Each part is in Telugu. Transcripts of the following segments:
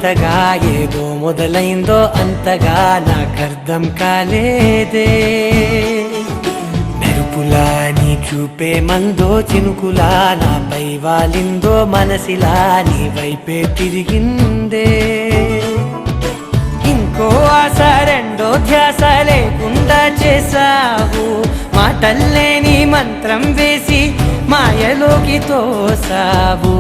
కొత్తగా ఏదో మొదలైందో అంతగా నాకర్థం కాలేదే. మెరుపులా నీ చూపే మందో చినుకులా నాపై వాలిందో మనసిలా నీ వైపే తిరిగిందే. ఇంకో ఆశ రెండో ధ్యాస లేకుండా చేసావు, మాటల్లే నీ మంత్రం వేసి మాయలోకి తోసావు.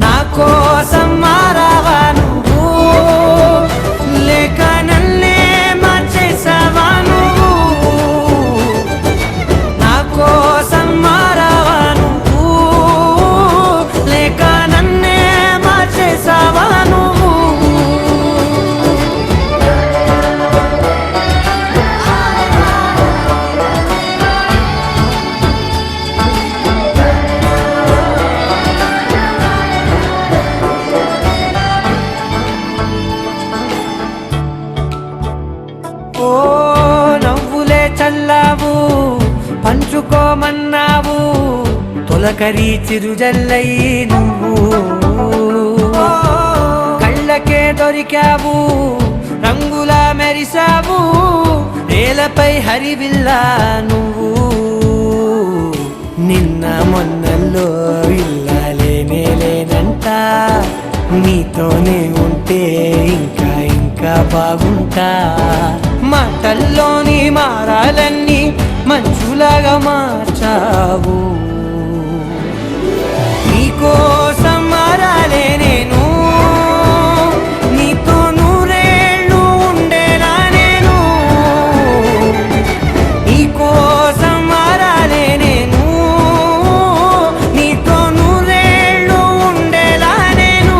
నా కోసం మారావా నువ్వు, లేక నన్నే మార్చేసావా నువ్వు? నా కోసం మారావా నువ్వు, లేక నన్నే మార్చేసావా నువ్వు? ఓ నవ్వులే చల్లావు, పంచుకోమన్నావు, తొలకరి చిరుజల్లై నువ్వు. కళ్ళకే దొరికావు, రంగులా మెరిసావు, నేలపై హరివిల్లా నువ్వు. నిన్న మొన్నల్లో ఇల్లాలేనే లేనంట, నీతోనే ఉంటే ఇంకా ఇంకా బాగుంటా. మాటల్లోని మారాలన్నీ మంచులాగా మార్చావు. నీకోసం మారాలే నేను, నీతో నూరేళ్ళు ఉండేలా నేను. నీకోసం మారాలే నేను, నీతో నూరేళ్ళు ఉండేలా నేను.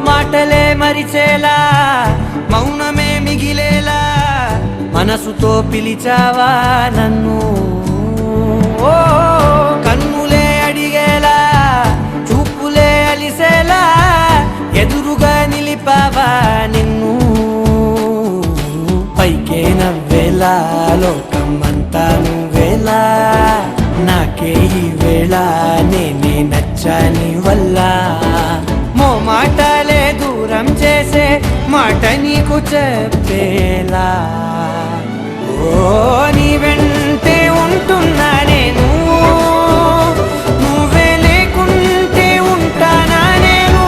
మాటలే మరిచేలా, మౌనమే మిగిలేలా, మనసుతో పిలిచావా నన్ను. ఓ కన్నులే అడిగేలా, చూపులే అలిసేలా, ఎదురుగా నిలిపావా నిన్ను. పైకే నవ్వేలా, లోకమంతా నువ్వేలా, నాకే ఈ వేళ నేనే నచ్చాని వల్ల. మాటలే దూరం చేసే మాట నీకు చెప్పేలా. ఓ నీ వెంటే ఉంటున్నా నేను, నువ్వే లేకుంటే ఉంటానా నేను.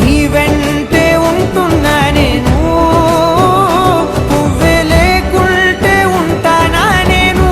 నీ వెంటే ఉంటున్నా నేను, నువ్వే లేకుంటే ఉంటానా నేను.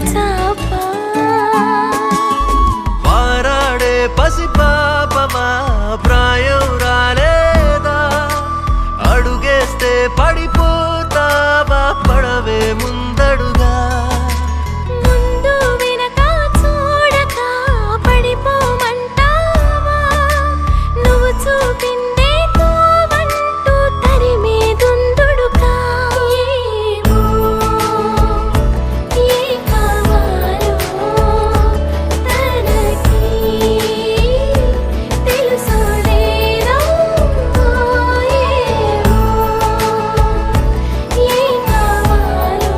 చాపా పారాడే పసిపాపమా ప్రాయం రాలేదా అడుగేస్తే పడిపోతావా పడవే ముందడుగా ముందు వెనక చూడక పడిపోమంటావా నువ్వు చూపిందే తోవంటూ తరిమే దుందుడుగా ఏమో ఏ కావాలో తనకి తెలుసో లేదో ఏమో ఏ కావాలో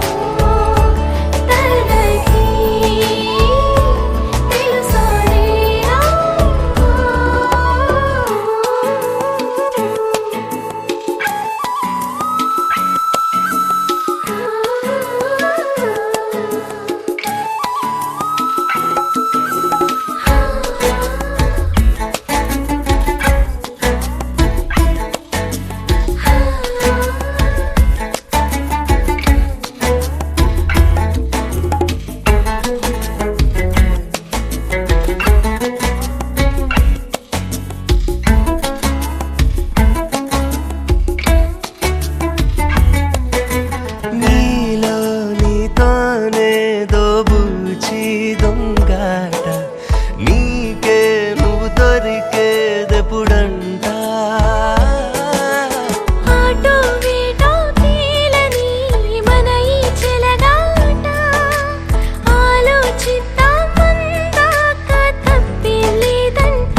తనకి తెలుసో నీలో నీతోనే దోబూచి దొంగాట నీకే నువ్వు దొరికేదెప్పుడంట ఆటో వేటో తేలని మన ఈ చెలగాట ఆలోచిద్దాం అందాక తప్పేలేదంట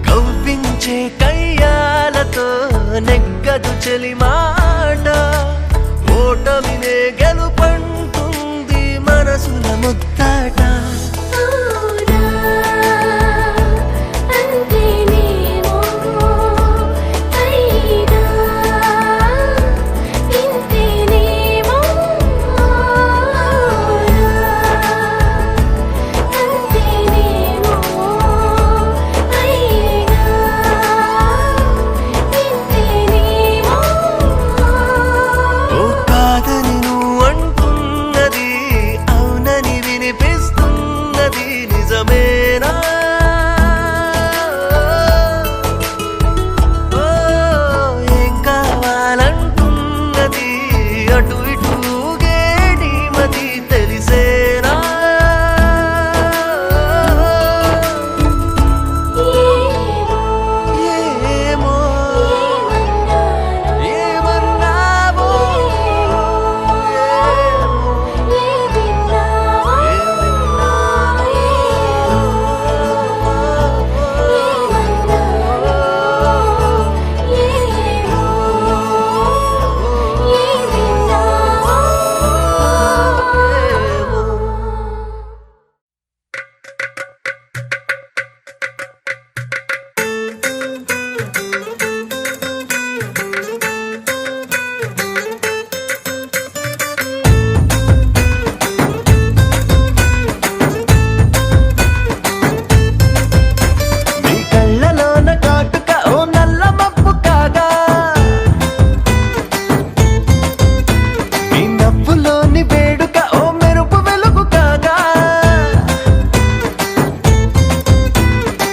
కవ్వించే కయ్యాలతో నెగ్గదు చెలిమాట ఓటమినే గెలుపంటుంది మనసుల ముద్దాట అవునా అంతేనేమో అయినా ఇంతేనేమో అవునా అంతేనేమో అయినా ఇంతేనేమో ఓ కాదని నువ్వు అంటున్నది అవునని వినిపిస్తున్నది నిజమేనా ఓ ఏం కావాలంటున్నది అటు ఇటు గేడి మది తెలిసేనా ఏమో ఏమన్నావో నీ కళ్ళలోన కాటుక ఓ నల్ల మబ్బు కాగా నీ నవ్వులోని వేడుక ఓ మెరుపు వెలుగు కాగా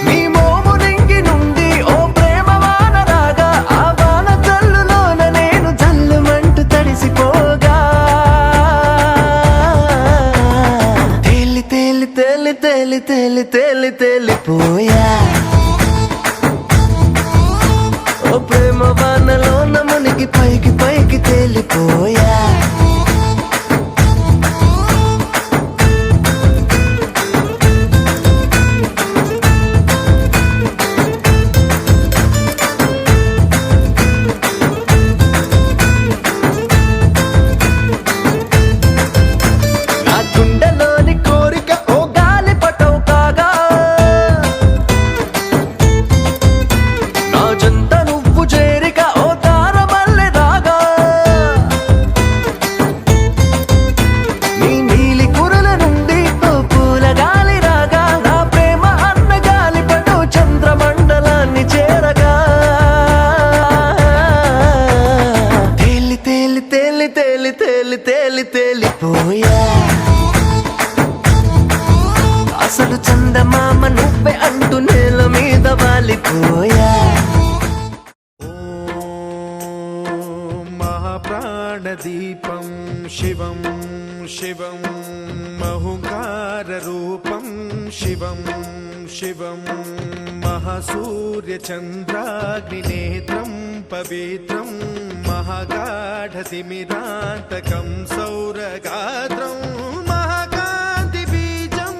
నీ మోము నింగి నుండి ఓ ప్రేమ వాన రాగా ఆ వాన జల్లులోన నేను జల్లుమంటూ తడిసిపోగా తేలి తేలి తేలి తేలి తేలి తేలి తేలిపోయా ఓ ప్రేమ వానలోన మునిగి పైకి పైకి తేలిపోయా నా గుండెలోని కోరిక ఓ గాలి పటవు కాగా నా జంట నువ్వు చేరిక ఓ తారమల్లె రాగా నీ నీలి కురల నుండి ఓ పూల గాలి రాగా నా ప్రేమ అన్న గాలి పటవు చంద్రమండలాన్ని చేరగా తేలి తేలి తేలి తేలి తేలి తేలి తేలిపోయా వాలిపోయా महाप्राणदीपं शिवं शिवं महुकाररूपं शिवं शिवं महासूर्यचन्द्राग्निनेत्रं पवित्रं महागाढतिमिरान्तकं सौरगात्रं महाकान्तिबीजं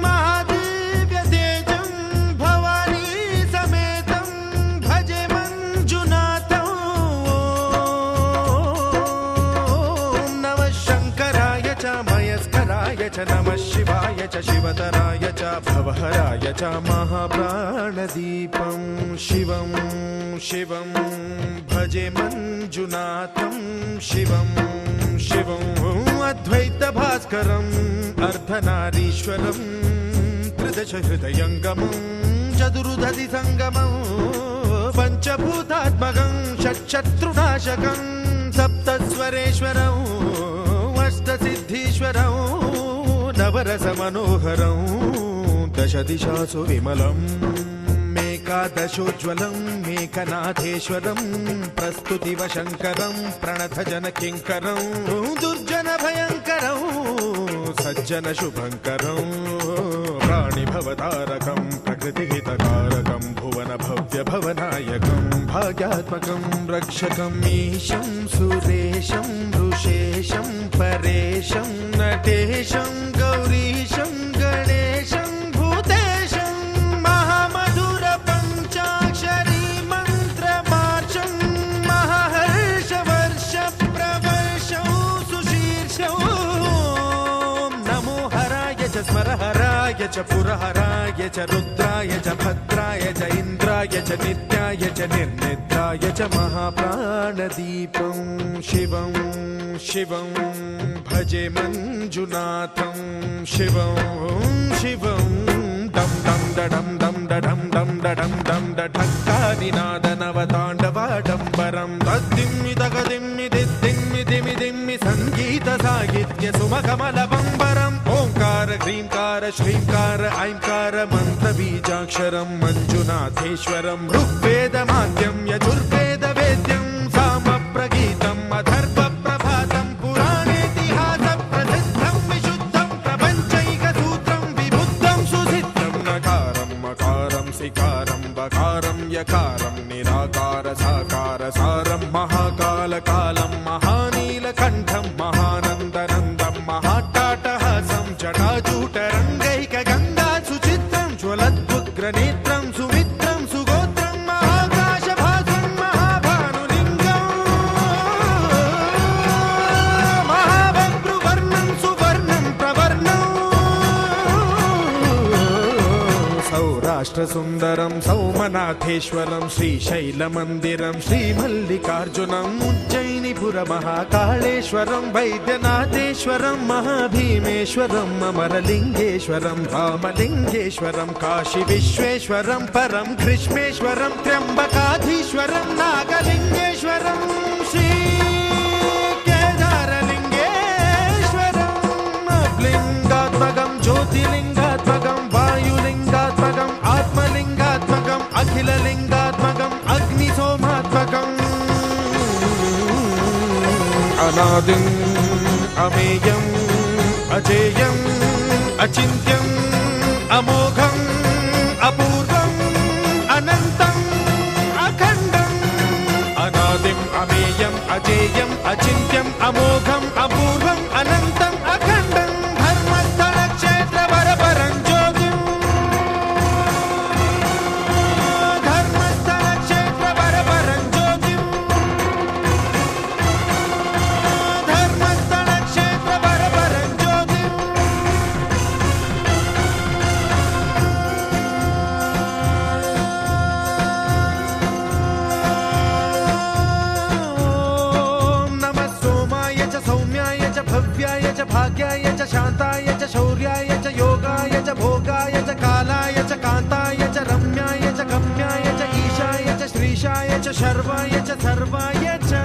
महादिव्यतेजं भवानी समेतं भजे मञ्जुनाथं ॐ नमः शङ्कराय च मयस्कराय च नमः शिवाय च शिवतराय च भवहराय च महाप्राणदीपं शिवं शिवं भजे मञ्जुनाथं शिवं शिवं अद्वैतभास्करम् अर्धनारीश्वरं त्रिदशहृदयङ्गमं चतुर्दधि सङ्गमं पञ्चभूतात्मकं षट्शत्रुनाशकं सप्तस्वरेश्वरम् अष्टसिद्धीश्वरं नवरसमनोहरं दशदिशासु विमलम् एकादशोज्ज्वलं मेघनाथेश्वरं प्रस्तुतिवशङ्करं प्रणतजनकिङ्करं दुर्जनभयङ्करं सज्जनशुभङ्करं प्राणिभवतारकं प्रकृतिहितकारकं भुवनभव्यभवनायकं भाग्यात्मकं रक्षकं ईशं सुरेशं ऋषेशं परेशं नटेशं गौरीशं गणेशं भूतेशं महामधुरपञ्चाक्षरी मन्त्रमार्चं महाहर्षवर्षप्रवर्षं सुशीर्षं नमो हराय च स्मरहराय च पुरहराय च रुद्राय च भद्राय च इन्द्राय च नित्याय च निर्निद्राय च महाप्राणदीपं शिवं शिवं भजे मञ्जुनाथं शिवं शिवं दं दं डडं दं डडं दं डडं दं डढक्कादिनादनवताण्डवाडम्बरं तद्दिम्मि तगदिम्मि दिद्दिम्मि दिमि दिम्मि सङ्गीतसाहित्य सुमकमलबम्बरम् ओङ्कार ह्रीङ्कार श्रीङ्कार ऐङ्कार मन्त्रबीजाक्षरं मञ्जुनाथेश्वरं ऋग्वेदमाद्यं यजुर्वेदवेद्यं सामप्रगीतम् अथर्वप्रभातं पुराणेतिहासप्रसिद्धं विशुद्धं प्रपञ्चैकसूत्रं विबुद्धं सुसिद्धं नकारं मकारं सिकारं बकारं यकारं निराकार साकार सारं महाकालकालं महानीलकण्ठं महानन्दनन्दं महाट्टाटहासं जटाजूटरङ्गैकगङ्गा सुचित्रं ज्वलद्वुग्रनेत्रं सुमित्रं सुगोत्रं महाकाशभासं महाभानुलिङ्गं महाभद्रुवर्णं सुवर्णं प्रवर्णं सौराष्ट्रसुन्दरं सौमनाथेश्वरं श्रीशैलमन्दिरं श्रीमल्लिकार्जुनम् उज्जयिनिपुरमहाकाळेश्वरं वैद्यनाथेश्वरं महाभीमेश्वरम् अमरलिङ्गेश्वरं रामलिङ्गेश्वरं काशीविश्वेश्वरं परं कृष्णेश्वरं त्र्यम्बकाधीश्वरं नागलिङ्गेश्वरं श्रीकेदारलिङ्गेश्वरम् लिङ्गात्मकं ज्योतिलिङ्गात्मकं वायुलिङ्गात्मकम् आत्मलिङ्गात्मकम् अखिललिङ्गात्मकम् अग्निसोमात्मकम् अनादिम् अमेयम् अजेयम् अचिन्त्यम् अमोघम् अपूर्वम् अनन्तम् अखण्डम् अनादिम् अमेयम् अजेयम् अचिन्त्यम् अमोघम् अपूर्वम् अनन्तम् अखण्डम् धर्मस्थलक्षेत्रवरपरं ज्योतिम् धर्मस्थलक्षेत्रवरपरं ज्योतिम् धर्मस्थलक्षेत्रवरपरं ज्योतिम् ॐ नमः सोमाय च सौम्याय च भव्याय च भाग्याय च शान्ताय च शौर्याय च योगाय च भोगाय च कालाय च कान्ताय च रम्याय च गम्याय च ईशाय च श्रीशाय च शर्वाय च सर्वाय च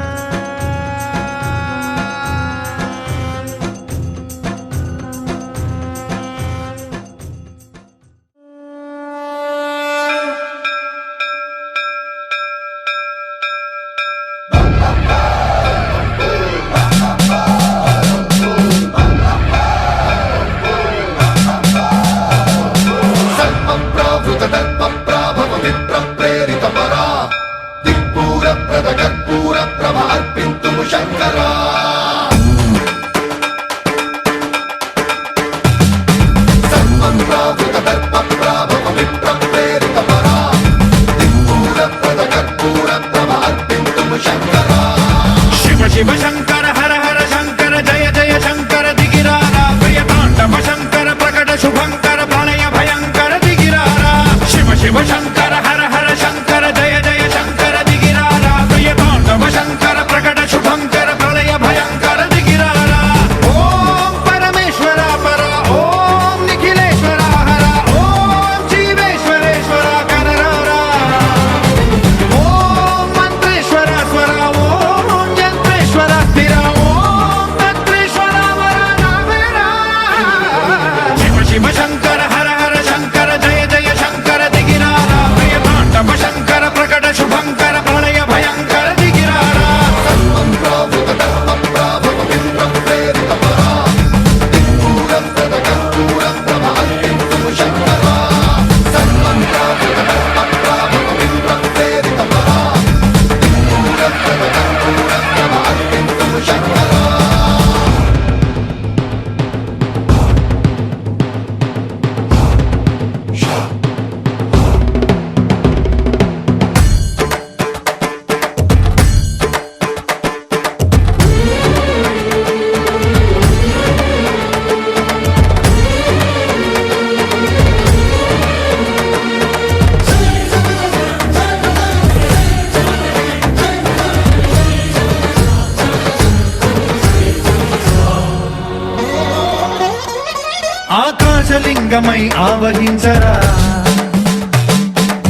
ఆకాశలింగమై ఆవహించరా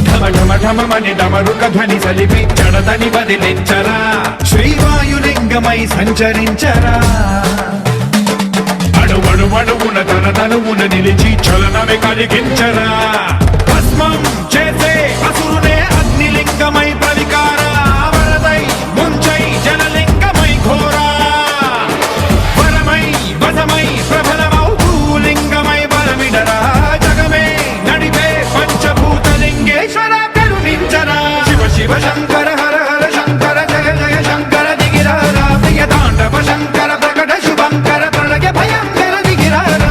ఢమ ఢమ ఢమమని డమరుక ధ్వని సలిపి జడదని వదిలించరా శ్రీవాయులింగమై సంచరించరా అడువడువడువున తన తనువున నిలిచి చలనమే కలిగించరా భస్మం చేసే అసురునే అగ్నిలింగమై ప్రవికారా వరదై ముంచై జలలింగమై ఘోరా వరమై వసమై ప్రబలమౌ భూలింగమై బలమిడరా జగమే నడిపే పంచభూతలింగేశ్వర కరుణించరా శివ శివ శంకర హర హర శంకర జయ జయ శంకర దిగిరారా ప్రియ తాండవ శంకర ప్రకట శుభంకర ప్రళయ భయంకర దిగిరారా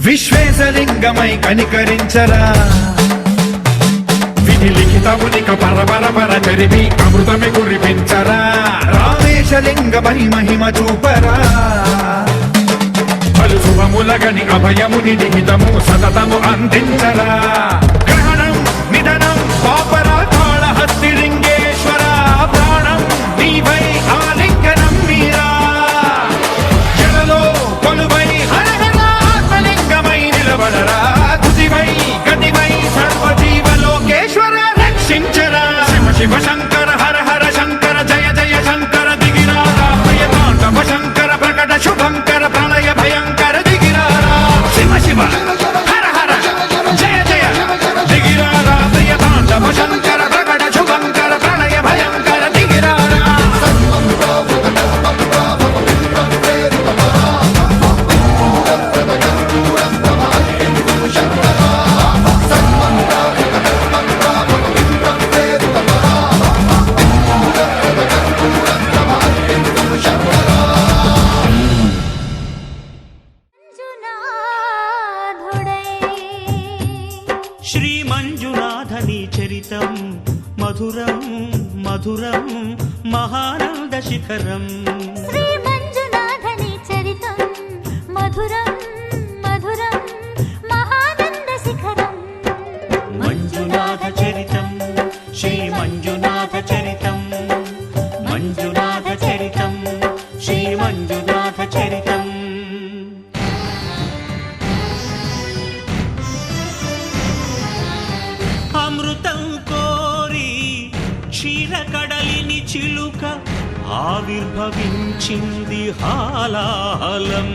విశ్వేశలింగమై కనికరించరా విధి లిఖితమునిక పరపర పర చరివి అమృతమి కురిపించరా రామేశలింగమై మహిమ చూపరా పలు శుభములగని అభయముని నిహితము సతతము అందించరా గ్రహణం నిధనం పాపరా కాళహస్తి లింగేశ్వర ప్రాణం నీవై ఆలింగనం మీరా జలలో కొలువై నిలబడరా తుదివై గతివై సర్వజీవలోకేశ్వర రక్షించరా శివ శివ శంకర హర హర శంకర జయ జయ శంకర దిగిరారా ప్రియ తాండవ శంకర ప్రకట శుభంకర ప్రళయ భయంకర దిగిరారా శివ శివ హర హర జయ జయ దిగిరారా ప్రియ తాండవ శంకర ప్రకట శుభంకర ప్రళయ భయంకర దిగిరారా శ్రీ మంజునాథని చరితం మధురం మధురం మహానంద శిఖరం శ్రీ మంజునాథని చరితం మధురం మధురం మహానంద శిఖరం మంజునాథ చరితం శ్రీ మంజునాథ చరితం మంజునాథ చరితం శ్రీ మంజునాథ చరితం అమృతం కోరి క్షీరకడలిని చిలుక ఆవిర్భవించింది హాలాహలం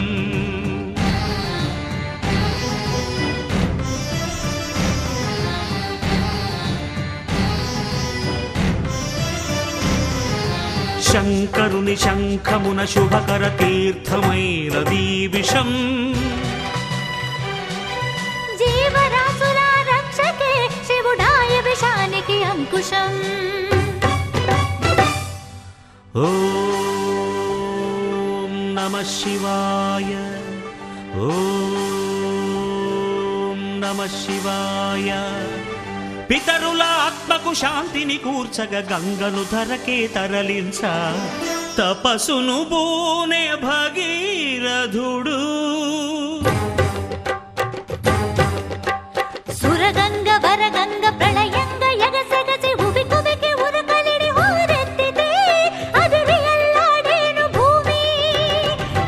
శంకరుని శంఖమున శుభకర తీర్థమైనదీ విషం జీవరాశుల రక్షకే శివుడాయ విషానికి అంకుశం ఓం నమః శివాయ ఓం నమః శివాయ పితరుల ఆత్మకు శాంతిని కూర్చగ గంగను ధరకే తరలించ తపసును బూనే భగీరథుడు సురగంగ వరగంగ ప్రళయంగ ఎగసెగసి ఉబి కుబికి ఉరకలిడి హోరెత్తితే అదిరి అల్లాడేను భూమి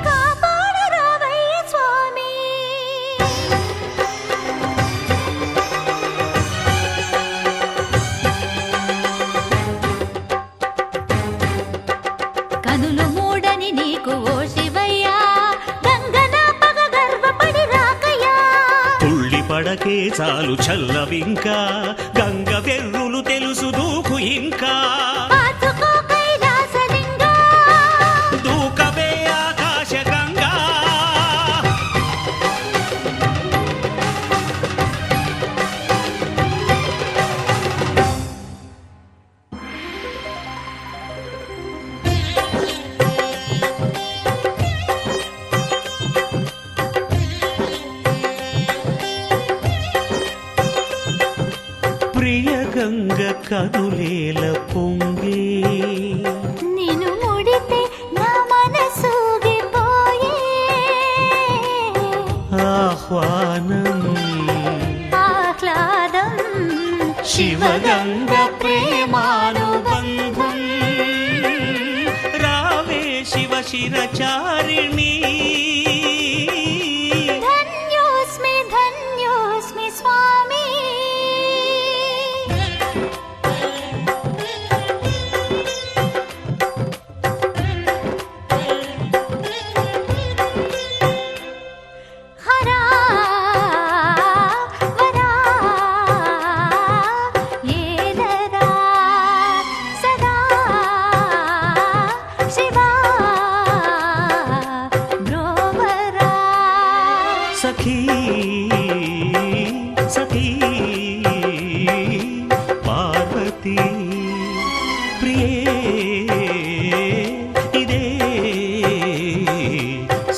కాపాడు రావయ్య స్వామి కనులు మూడని నీకు ఓ శివయ్యా గంగన పగ గర్వపడి రాకయ్యా తుళ్ళి పడకే చాలు చల్లవింకా గంగ వెర్రులు తెలుసు దూకు ఇంకా పాతుకో కైలాసలింగా దూకవే ఆకాశ గంగా కదులేల పొంగే నిన్ను ముడితే నా మనసూగిపోయే ఆహ్వానం ఆహ్లాదం శివగంగ ప్రేమానుబంధం రావే శివ శిరచారిణి ధన్యోస్మి ధన్యోస్మి స్వామి హరా వరా ఏదరా సదా శివా బ్రోవరా సఖీ సఖీ పార్వతీ ప్రియే ఇదే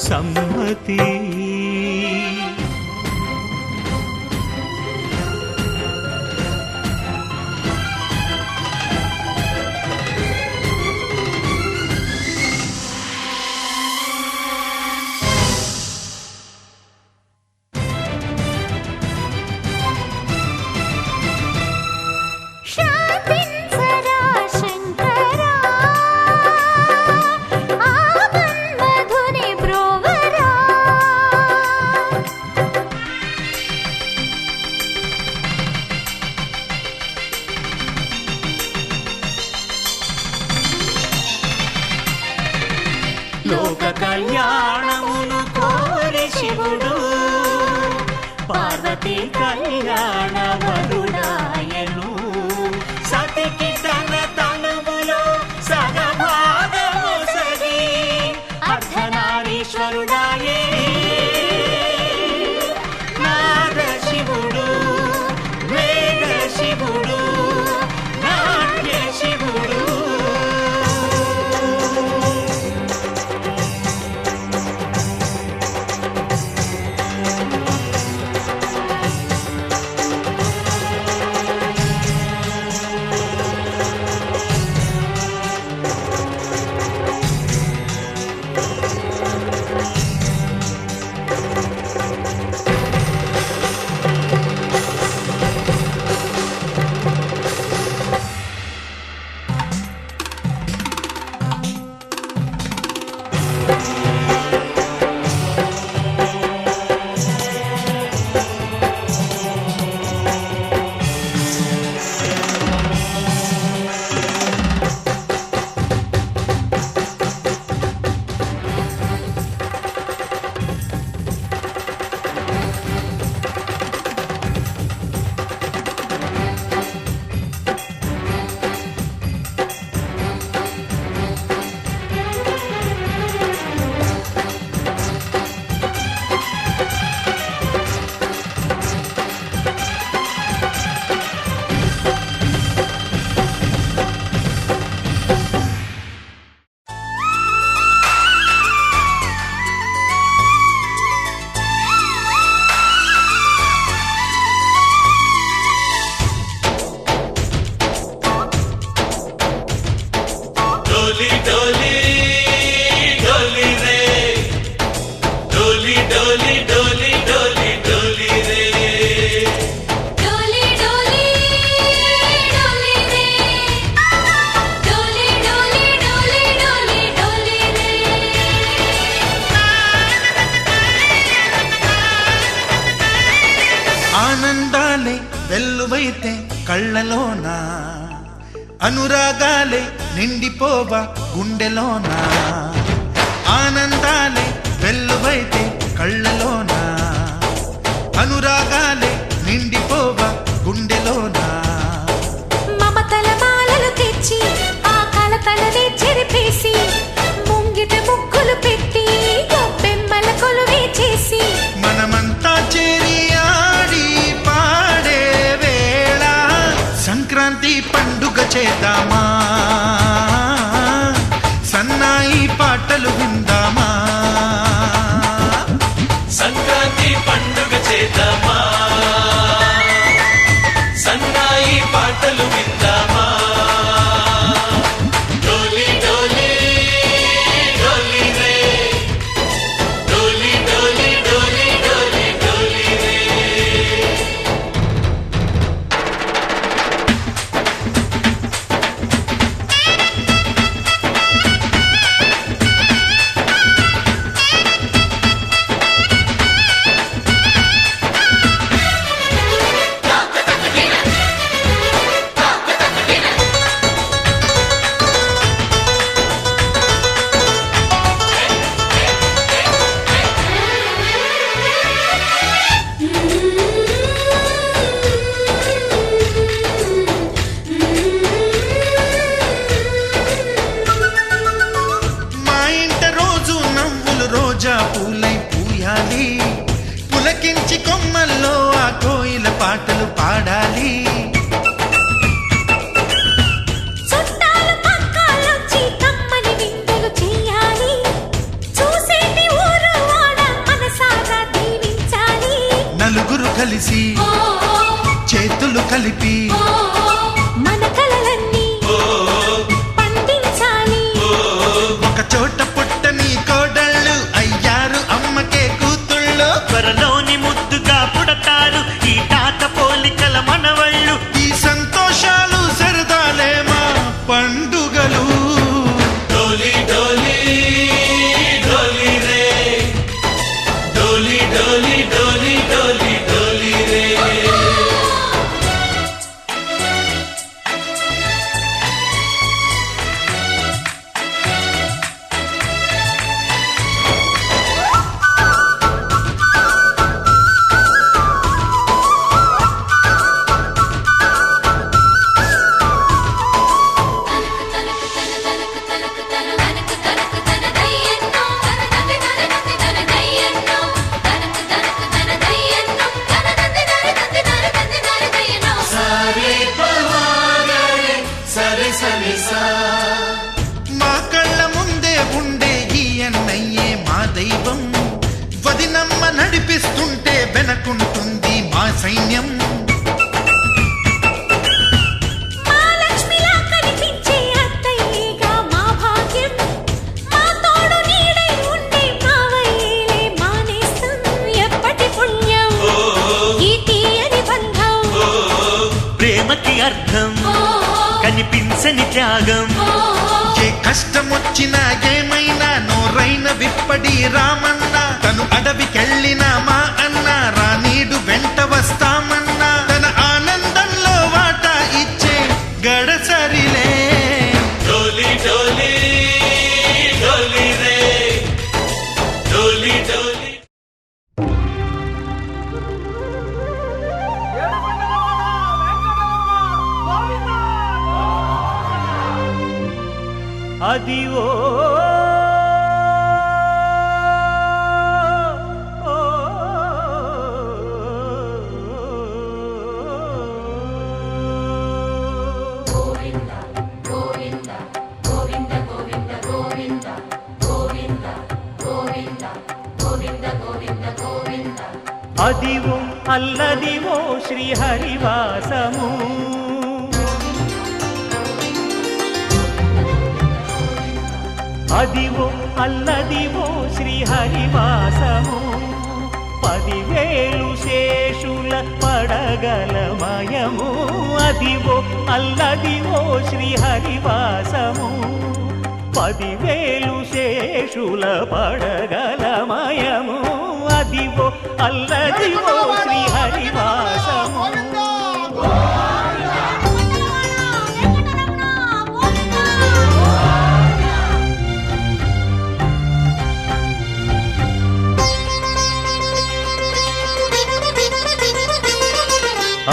సమ్మతి శాంతించరా శంకరా ఆ మన్మధుని బ్రోవరా లోక కళ్యాణమును కోరి శివుడు పార్వతీ కళ్యాణ వరుడాయను సతికి తన తనువులో సగభాగము సగి అర్ధనారీశ్వరుడాయే నాద శివుడు వేద శివుడు నాట్య శివుడు डोली डोली डोली रे डोली डोली डोली डोली डोली रे డోలి డోలి డోలి రే డోలి డోలి డోలి డోలి డోలి రే ఆనందాలే వెల్లువైతే కళ్ళలోనా అనురాగాలే నిండిపోవా గుండెలోనా ఆనందాలే వెల్లువైతే కళ్ళలోనా అనురాగాలే నిండిపోవా గుండెలోనా మమతల మాలలు తెచ్చి ఆ కలతలని చెరిపేసి ముంగిట ముగ్గులు పెట్టి గొప్పెమ్మల కొలువే చేసి మనమంతా చేరి ఆడి పాడే వేళ సంక్రాంతి పండుగ చేద్దామా సన్నాయి పాటలు విందామా సంక్రాంతి పండుగ చేద్దామా సన్నాయి పాటలు విందా కలిపి మన కలలన్నీ పండించాలి. ఒక చోట పుట్టని కోడళ్ళు అయ్యారు అమ్మకే కూతుళ్ళు. త్వరలోని ముద్దుగా పుడతారు ఈ తాత పోలికల మనవళ్ళు. ఈ సంతోషాలు సరదాలే మా పండుగలు. డోలి డోలి డోలి రే, డోలి డోలి డోలి డోలి డోలి రే. మా కళ్ళ ముందే ఉండే ఈ అన్నయ్యే మా దైవం. వదినమ్మ నడిపిస్తుంటే వెనకుంటుంది మా సైన్యం. మా లక్ష్మిలా కనిపించే అత్తయ్యేగా మా భాగ్యం. మా తోడు నీడై ఉండే మావయ్యేలే మా నేస్తం. ఎప్పటి పుణ్యం ఈ తీయని బంధం. ప్రేమకి అర్థం కనిపించని త్యాగం. ఏ కష్టం వచ్చినా ఏమైనా నోరైన విప్పడి రామన్న. తను అడవికెళ్ళిన మా అన్న రానీడు వెంట వస్తామన్నా. తన ఆనందంలో వాటా ఇచ్చే గడసరిలే. డోలి డోలి డోలి రే, డోలి డోలి. అదివో అదివో అల్లదివో శ్రీహరివాసము. అదివో అల్లదివో శ్రీహరివాసము. 10,000 శేషుల పడగలమయము. అదివో అల్లదివో శ్రీహరివాసము. 10,000 శేషుల పడగలమయము. అదివో అల్లదివో శ్రీహరివాసము.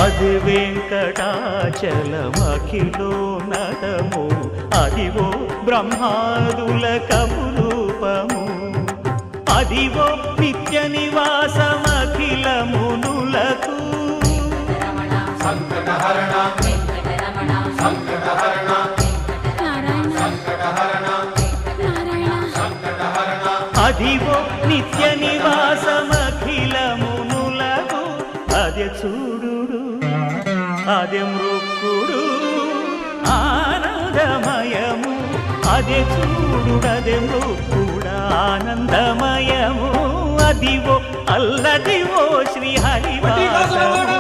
అది వెంకటాచలమఖిలో నటము. అదివో బ్రహ్మాదుల కపురూపము. అదివో నిత్య నివాసమఖిలమునులకు. అదివో నిత్య నివాసమఖిలమునులకు. అదే చూడు అదే మృక్కుడు ఆనందమయము. అదే చూడుడదే మృక్కుడు ఆనందమయము. అదివో అల్లదివో శ్రీహరివాసము.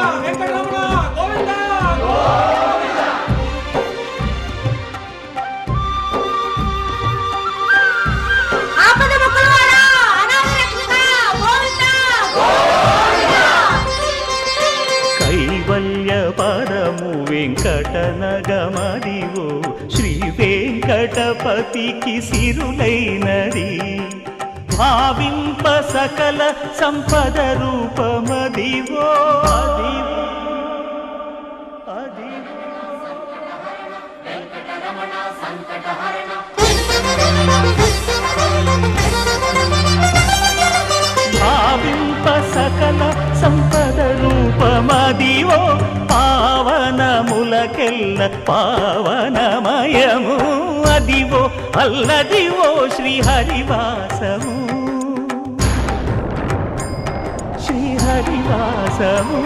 కైవల్య పరము వెంకటనగమదివో శ్రీ వెంకటపతికి సిరులైనది. భావింప సకల సంపద రూపమదివో. అదివో భావింప సకల సంపద రూపమదివో. పావనములకెల్ల పావనమయము. అదివో అల్లదివో శ్రీహరివాసము. శ్రీహరివాసము.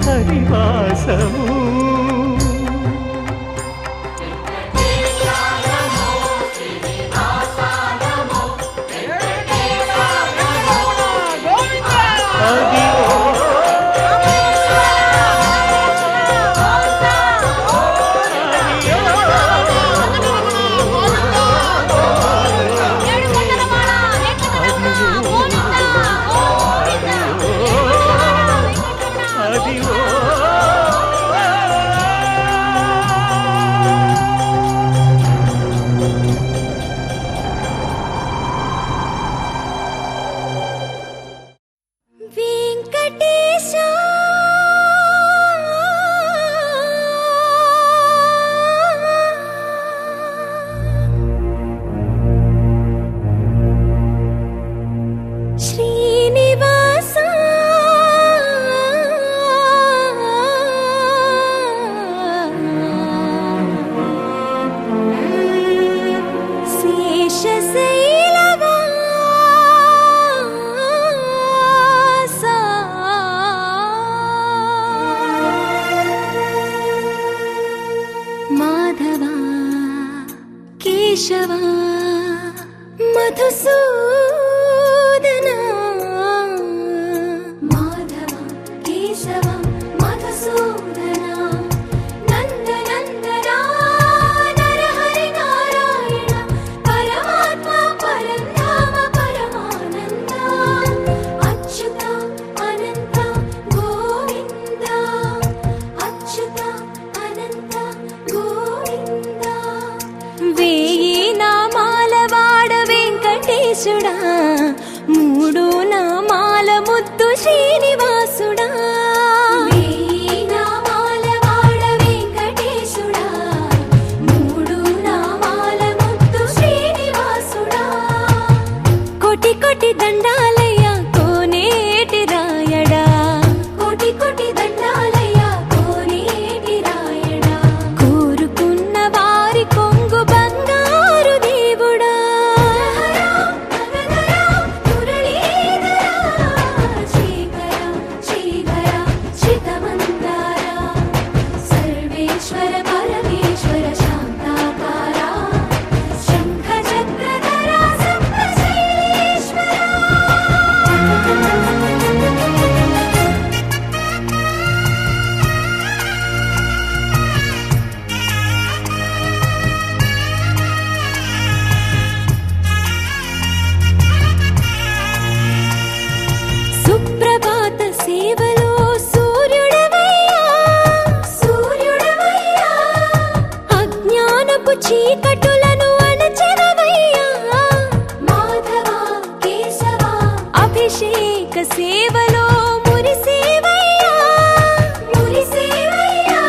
హరివాసము కేశవా మధుసూదనా మాధవ కేశవ మధుసూదనా నందనందనా నరహరి నారాయణ పరమాత్మ పరంధామ పరమానంద అచ్యుత అనంత గోవింద అచ్యుత అనంత గోవింద వేయి నామాల వాడ వెంకటేశుడా మూడు నామాల ముద్దు శ్రీనివాసుడా వేయి నామాల వాడ వెంకటేశుడా మూడు నామాల ముద్దు శ్రీనివాసుడా కోటి కోటి దండాలయ్య కోనేటి రాయడా కోటి కోటి దండాలయ్య కోనేటి రాయడా కోరుకున్న వారి కొంగు బంగారు దేవుడా శ్రీకర శ్రీధర చితమందార సర్వేశ్వర పరమేశ్వర శాంతాకార శంఖ చక్రధర సప్తశైలేశ్వర సుప్రభాత సేవలో సూర్యుడవయ్యా సూర్యుడవయ్యా అజ్ఞానపు చీకటులను అణచెదవయ్యా మాధవ కేశవ అభిషేక సేవలో మురిసేవయ్యా మురిసేవయ్యా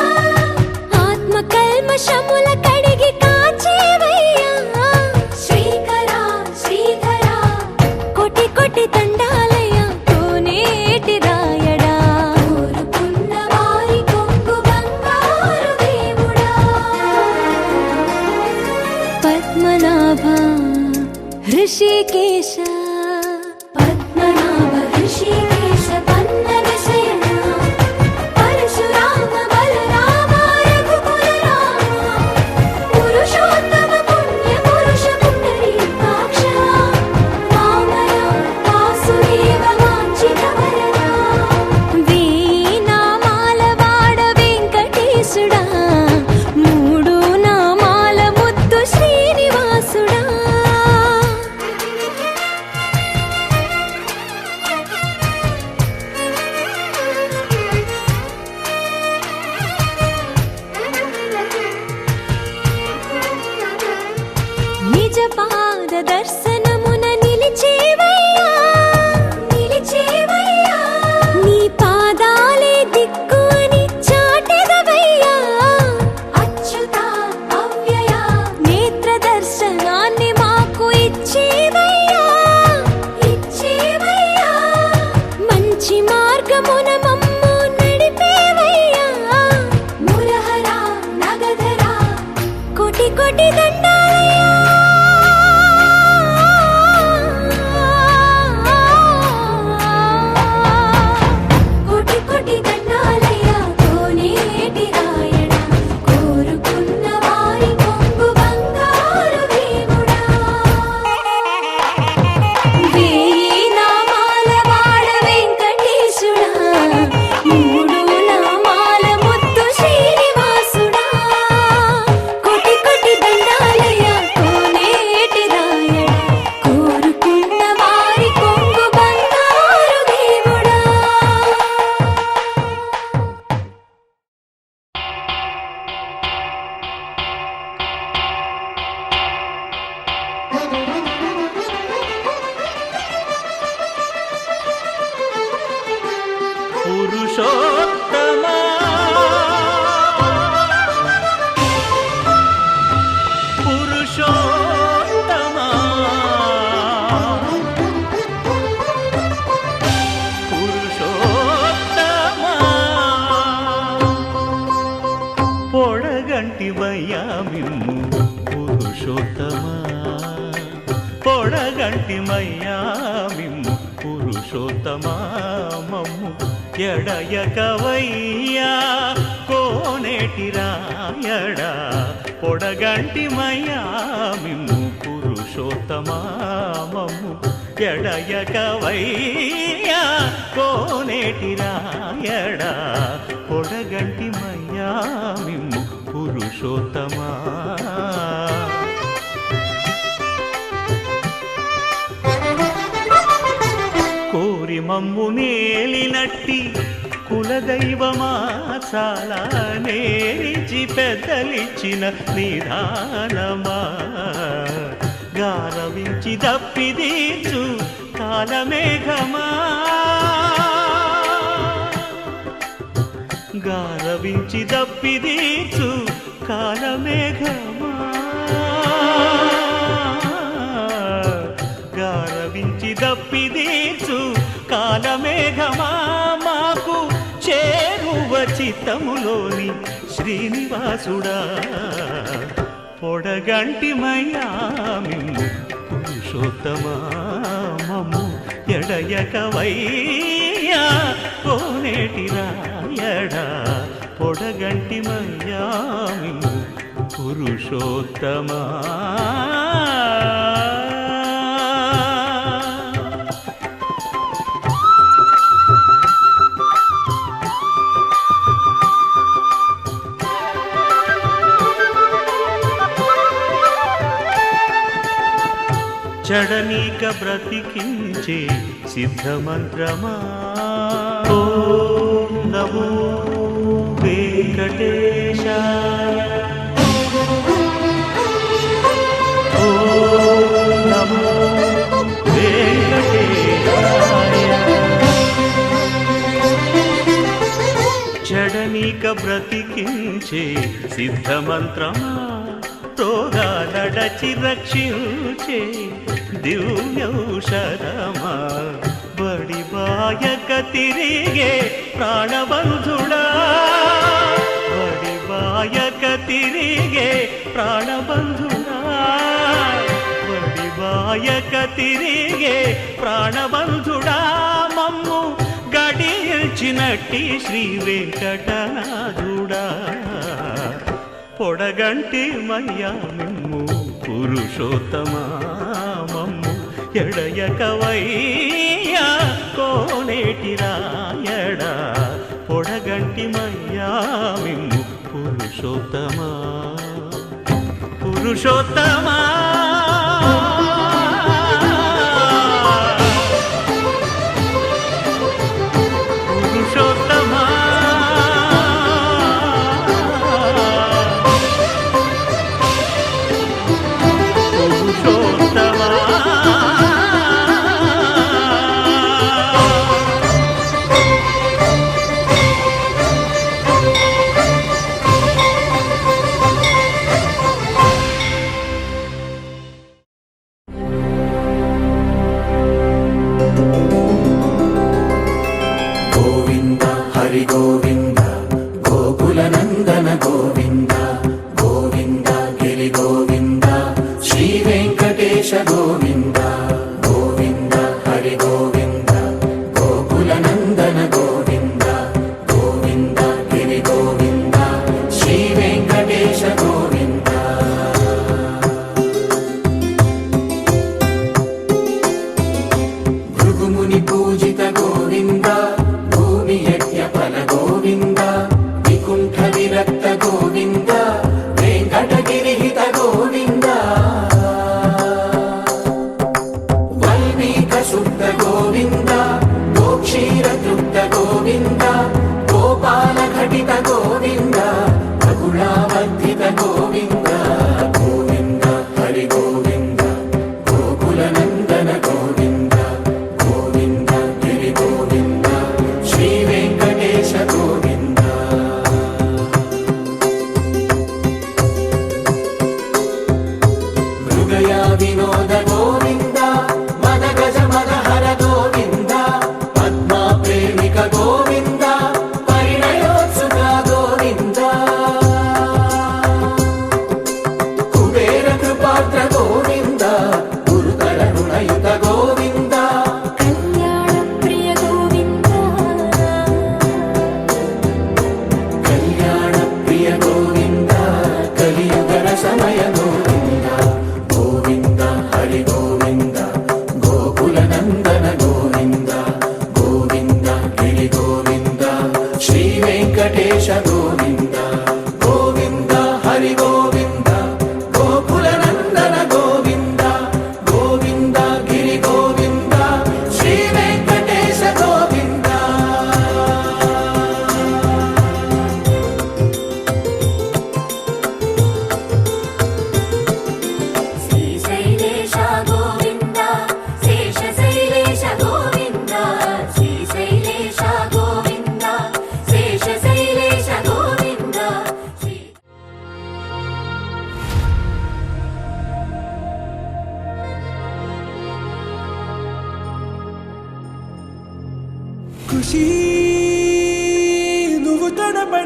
ఆత్మ కల్మషముల కడిగి కాచేవయ్యా శ్రీకర శ్రీధర కోటి కోటి దండాలయ కోనేటి రాయడా కోరుకున్న వారి కొంగు బంగారు దేవుడా పద్మనాభ హృషికేశ పద్మనాభ హృషికేశ పన్నగ శయన పరశురామ బలరామ రఘుకుల రామ పురుషోత్తమ పుణ్య పురుష పుండరీకాక్ష వామన వాసుదేవ వాంఛిత వరదా వేయి నామాల వాడ వెంకటేశుడా మూడు నామాల ముద్దు శ్రీనివాసుడా పురుషోత్తమా పురుషోత్తమా పురుషోత్తమా పొడగంటివయ్యా మిమ్ము పురుషోత్తమా పొడగంటిమయ్యా మిమ్ము పురుషోత్తమా మమ్ము ఎడయకవయ్యా కోనేటి రాయడా పొడగంటిమయ్యా మిమ్ము పురుషోత్తమా మమ్ము ఎడయకవయ్యా కోనేటి రాయడా పొడగంటిమయ్యా మిమ్ము పురుషోత్తమా కోరి మమ్ము నేలినట్టి కులదైవమా చాలా నేరిచి పెద్దలిచ్చిన నిదానమా గారవించి దప్పిదీర్చు కాలమేఘమా గారవించి దప్పిదీర్చు కాలమేఘమా గారవించి దప్పిదీర్చు కాలమేఘమా మాకు చేరువ చిత్తములోని శ్రీనివాసుడా పొడగంటిమయ్యా మిమ్ము పురుషోత్తమా మమ్ము ఎడయకవయ్యా కోనేటి రాయడా పొడగంటిమయ్యా మిమ్ము పురుషోత్తమా చడనీక బ్రతికించే సిద్ధమంత్రమా ఓం నమో వెంకటేశాయ ఓం నమో వెంకటేశాయ చడనీక బ్రతికించే సిద్ధమంత్రమా రోగాలడచి రక్షించే దివ్యౌషధమా బడి బాయక తిరిగే ప్రాణబంధుడా బడి బాయక తిరిగే ప్రాణబంధుడా బడి బాయక తిరిగే ప్రాణబంధుడా మమ్ము గడిచినట్టి శ్రీ వెంకటనాథుడా పొడగంటి మయ్యా మిమ్ము పురుషోత్తమా మమ్ము ఎడయకవయ్యా కోనేటి రాయడా పొడగంటి మయ్యా మిమ్ము పురుషోత్తమా పురుషోత్తమా పురుషోత్తమా గోవింద గోకుల నందన గోవింద గోవింద గిరి గోవింద శ్రీ వెంకటేశ గోవింద గోవింద హరి గోవింద గోకుల నందన గోవింద గోవింద గిరి గోవింద శ్రీ వెంకటేశ గోవింద భృగుముని పూజిత గోవింద భూమి యజ్ఞ ఫల గోవింద వికుంఠ విరక్త గోవింద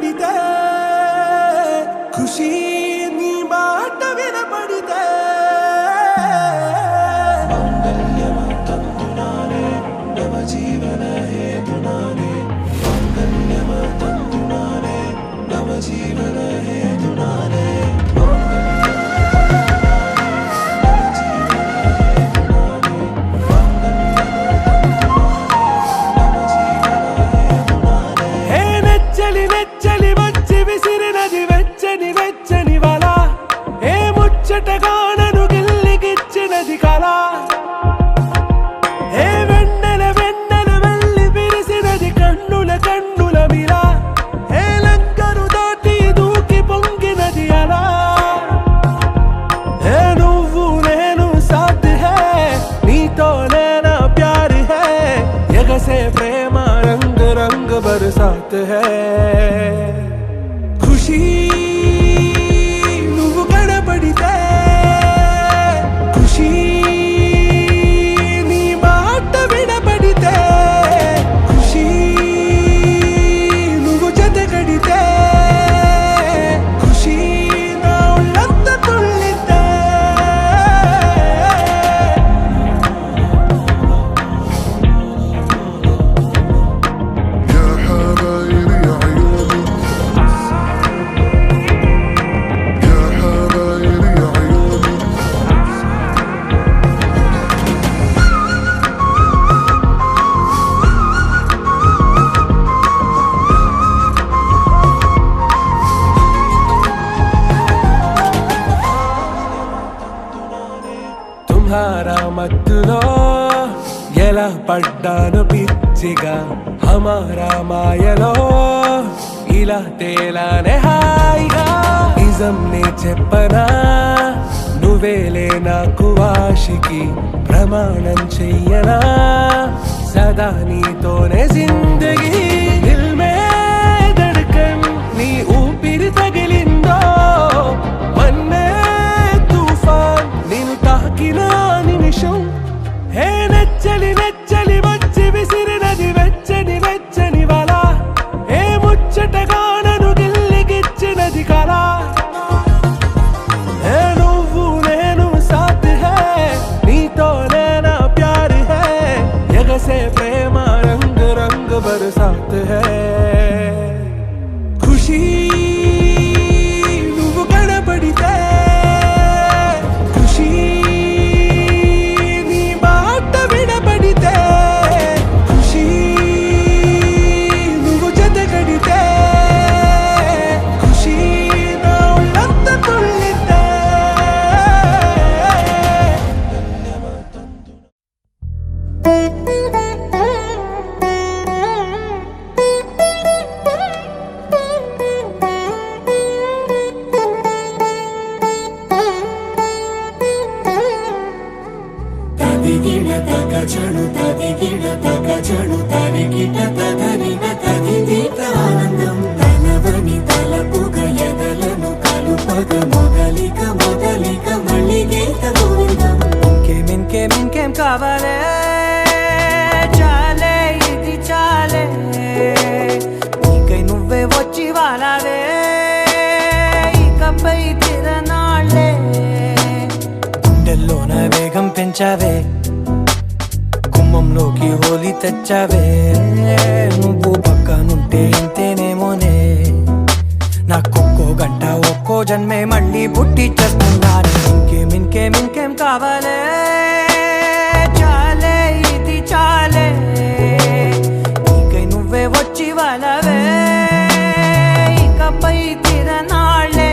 వినపడితే ఖుషీ నీ మాట వినపడితే మంగళ్యమందునానే నవ జీవన హేతునానే మంగళ్యమందునానే నవ జీవన హేతునానే ముచ్చటగానను గిల్లిగిచ్చినది కళ ఏ వెన్నెల వెన్నెల వెళ్ళి విరిసినది కన్నుల కన్నుల మిలా ఏ లంకను దాటి దూకి పొంగినది అలా ఏ నువ్వు నేను సాథ్ హే నీతోనే నా ప్యార్ హే ఎగసే ప్రేమ రంగ్ రంగ్ బరసాత్ హే ఖుషీ పడితే ఖుషీ నీ మాట వినపడితే ఖుషీ నువ్వు జతగడితే ఖుషీ నా ఒళ్ళంత తుళ్ళితే మత్తులో ఎలా పడ్డాను పిచ్చిగా హమారా మాయలో ఇలా తేలానే హాయిగా నిజం నే చెప్పనా నువ్వేలే నాకు ఆశికి ప్రమాణం చెయ్యనా సదా నీతోనే జిందగీ దిల్ మే ధడ్కన్ నీ ఊపిరి తగిలిందో మన్నే తుఫాన్ నేను తాకిన నిమిషం హే నెచ్చలి నెచ్చలి వచ్చి విసిరినది వెచ్చని వెచ్చని వల ఏ ముచ్చటగానను గిల్లిగిచ్చినది కళ ఏ నువ్వు నేను సాథ్ హే నీతోనే నా ప్యార్ హే ఎగసే ప్రేమ రంగ్ రంగ్ బరసాత్ హే ఖుషీ నువ్వు కనపడితే ఖుషీ నీ మాట వినపడితే ఖుషీ నువ్వు జతగడితే ఖుషీ నా ఒళ్ళంత తుళ్ళితే తదిగిడ తగ చడు తదిగిడ తగ చడు తరిగిట తదరిన తదిదీత ఆనందం తనవని తలపుగ ఎదలను కలుపగ మొదలిక మొదలిక మళ్ళీ గీత గోవిందం ఇంకేం కావాలే చాలే ఇది చాలే నీకై నువ్వే వచ్చి వాలావే ఇకపై తిరనాళ్ళే గుండెల్లోన వేగం పెంచావే గుమ్మంలోకి హోలీ తెచ్చావే నువ్వు పక్కనుంటే ఇంతేనేమోనే నాకొక్కో గంట ఒక్కో జన్మే మళ్ళీ పుట్టి చేస్తున్నాను ఇంకేం కావాలే చాలే ఇది చాలే నీకై నువ్వే వచ్చి వాలవే ఇకపై తిరనాళ్ళే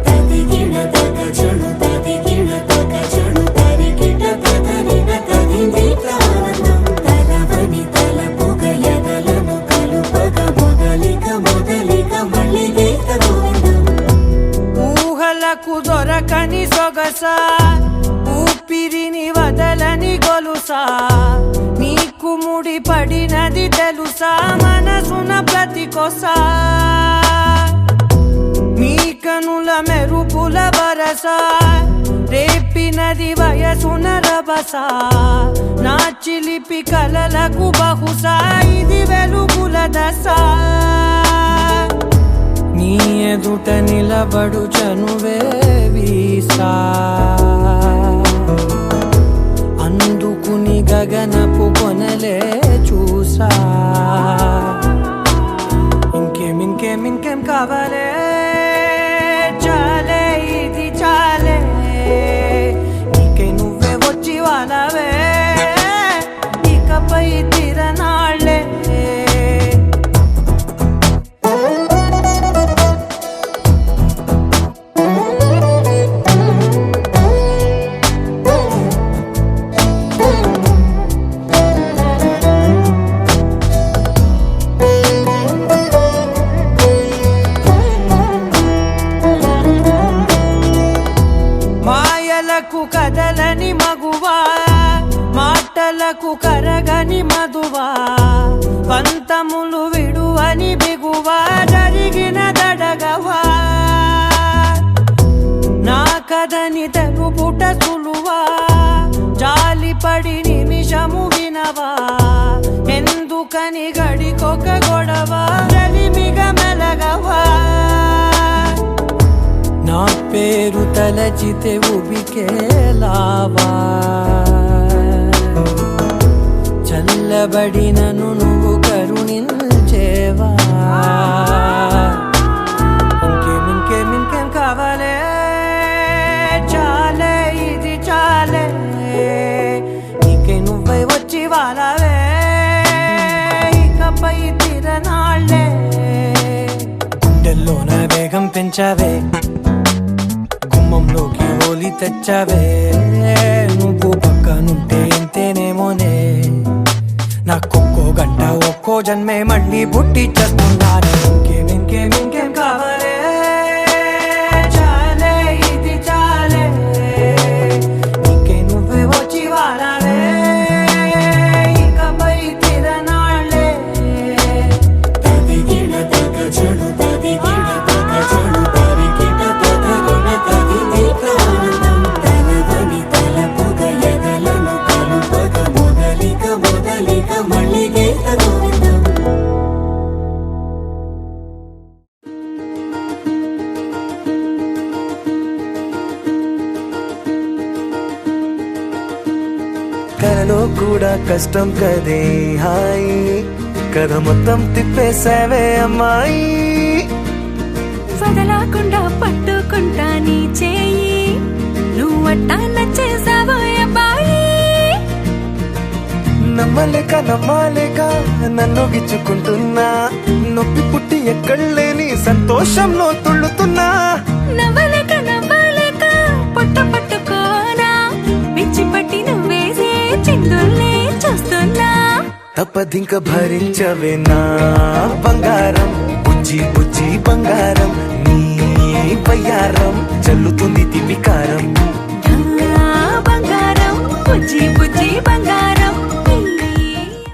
తదిగిడ తగ చడు తదిగిడ తగ చడు తరిగిట తదరిన తదిదీత ఆనందం తనవని తలపుగ ఎదలను కలుపగ మొదలిక మొదలిక మళ్ళీ గీత గోవిందం ఊహలకు దొరకని సొగస ఊపిరిని వదలని గొలుసా నీకు ముడి పడినది తెలుసా మనసున ప్రతి కొసా నీ కనుల మెరుపుల వరస రేపినది వయసున రభస నా చిలిపి కలలకు బహుశా ఇది వెలుగుల దశ నీ ఎదుట నిలబడు చనువే వీసా అందుకుని గగనపు కొనలే చూసా ఇంకేం కావాలే చాలే ఇది చాలే నీకే నువ్వే వచ్చి వాళ్ళవే ఇకపై తిరనాళ్ళే కదలని మగువా మాటలకు కరగని మధువా పంతములు విడువని బిగువా జరిగిన దడగవా నా కదని తెలుపుట సులువా జాలిపడి నిమిషము వినవా ఎందుకని గడికొక గొడవ రలిమిగ మెలగవా నా పేరు తలచితే ఉబికేలావా చల్లబడినను నువ్వు కరుణించేవా ఇంకేం కావాలే చాలే ఇది చాలే నీకే నువ్వే వచ్చి వాళ్ళవే ఇకపై తిరనాళ్ళే గుండెల్లోన వేగం పెంచావే గుమ్మంలోకి హోలీ తెచ్చావే నువ్వు పక్కనుంటే ఇంతేనేమోనే నాకొక్కో గంట ఒక్కో జన్మే మళ్ళీ పుట్టి చేస్తున్నాను ఇంకేం కావాలే చాలే ఇది చాలే నీకే నువ్వే వచ్చి వాళ్ళవే ఇకపై తిరనాళ్ళే తదిగిన తగ చెడు తదిగిన తగ చెడు తరిగిన తగరిన తదిగిన ఆనందం తలవని తలపుగ ఎదలను కలుపగ మొదలిక మళ్ళీ గోవిందం కలలో కూడా కష్టం కదే హాయి కథ మొత్తం తిప్పేసావే అమ్మాయి వదలకుండా పట్టుకుంటా నీ చేయి నువ్వట్టా నచ్చేసావో అబ్బాయి నమ్మలేక నన్ను గిచ్చుకుంటున్నా నొప్పి పుట్టి ఎక్కడలేని సంతోషంలో తుళ్ళుతున్నా నవ్వలేక పొట్ట పట్టుకోనా పిచ్చి పట్టి నువ్వేసే చిందుల్నే చూస్తున్నా తప్పదింక భరించవే నా బంగారం బుజ్జి బంగారం నీ పయ్యారం చల్లుతుంది తిమికారం బంగారం బుజ్జి బంగారం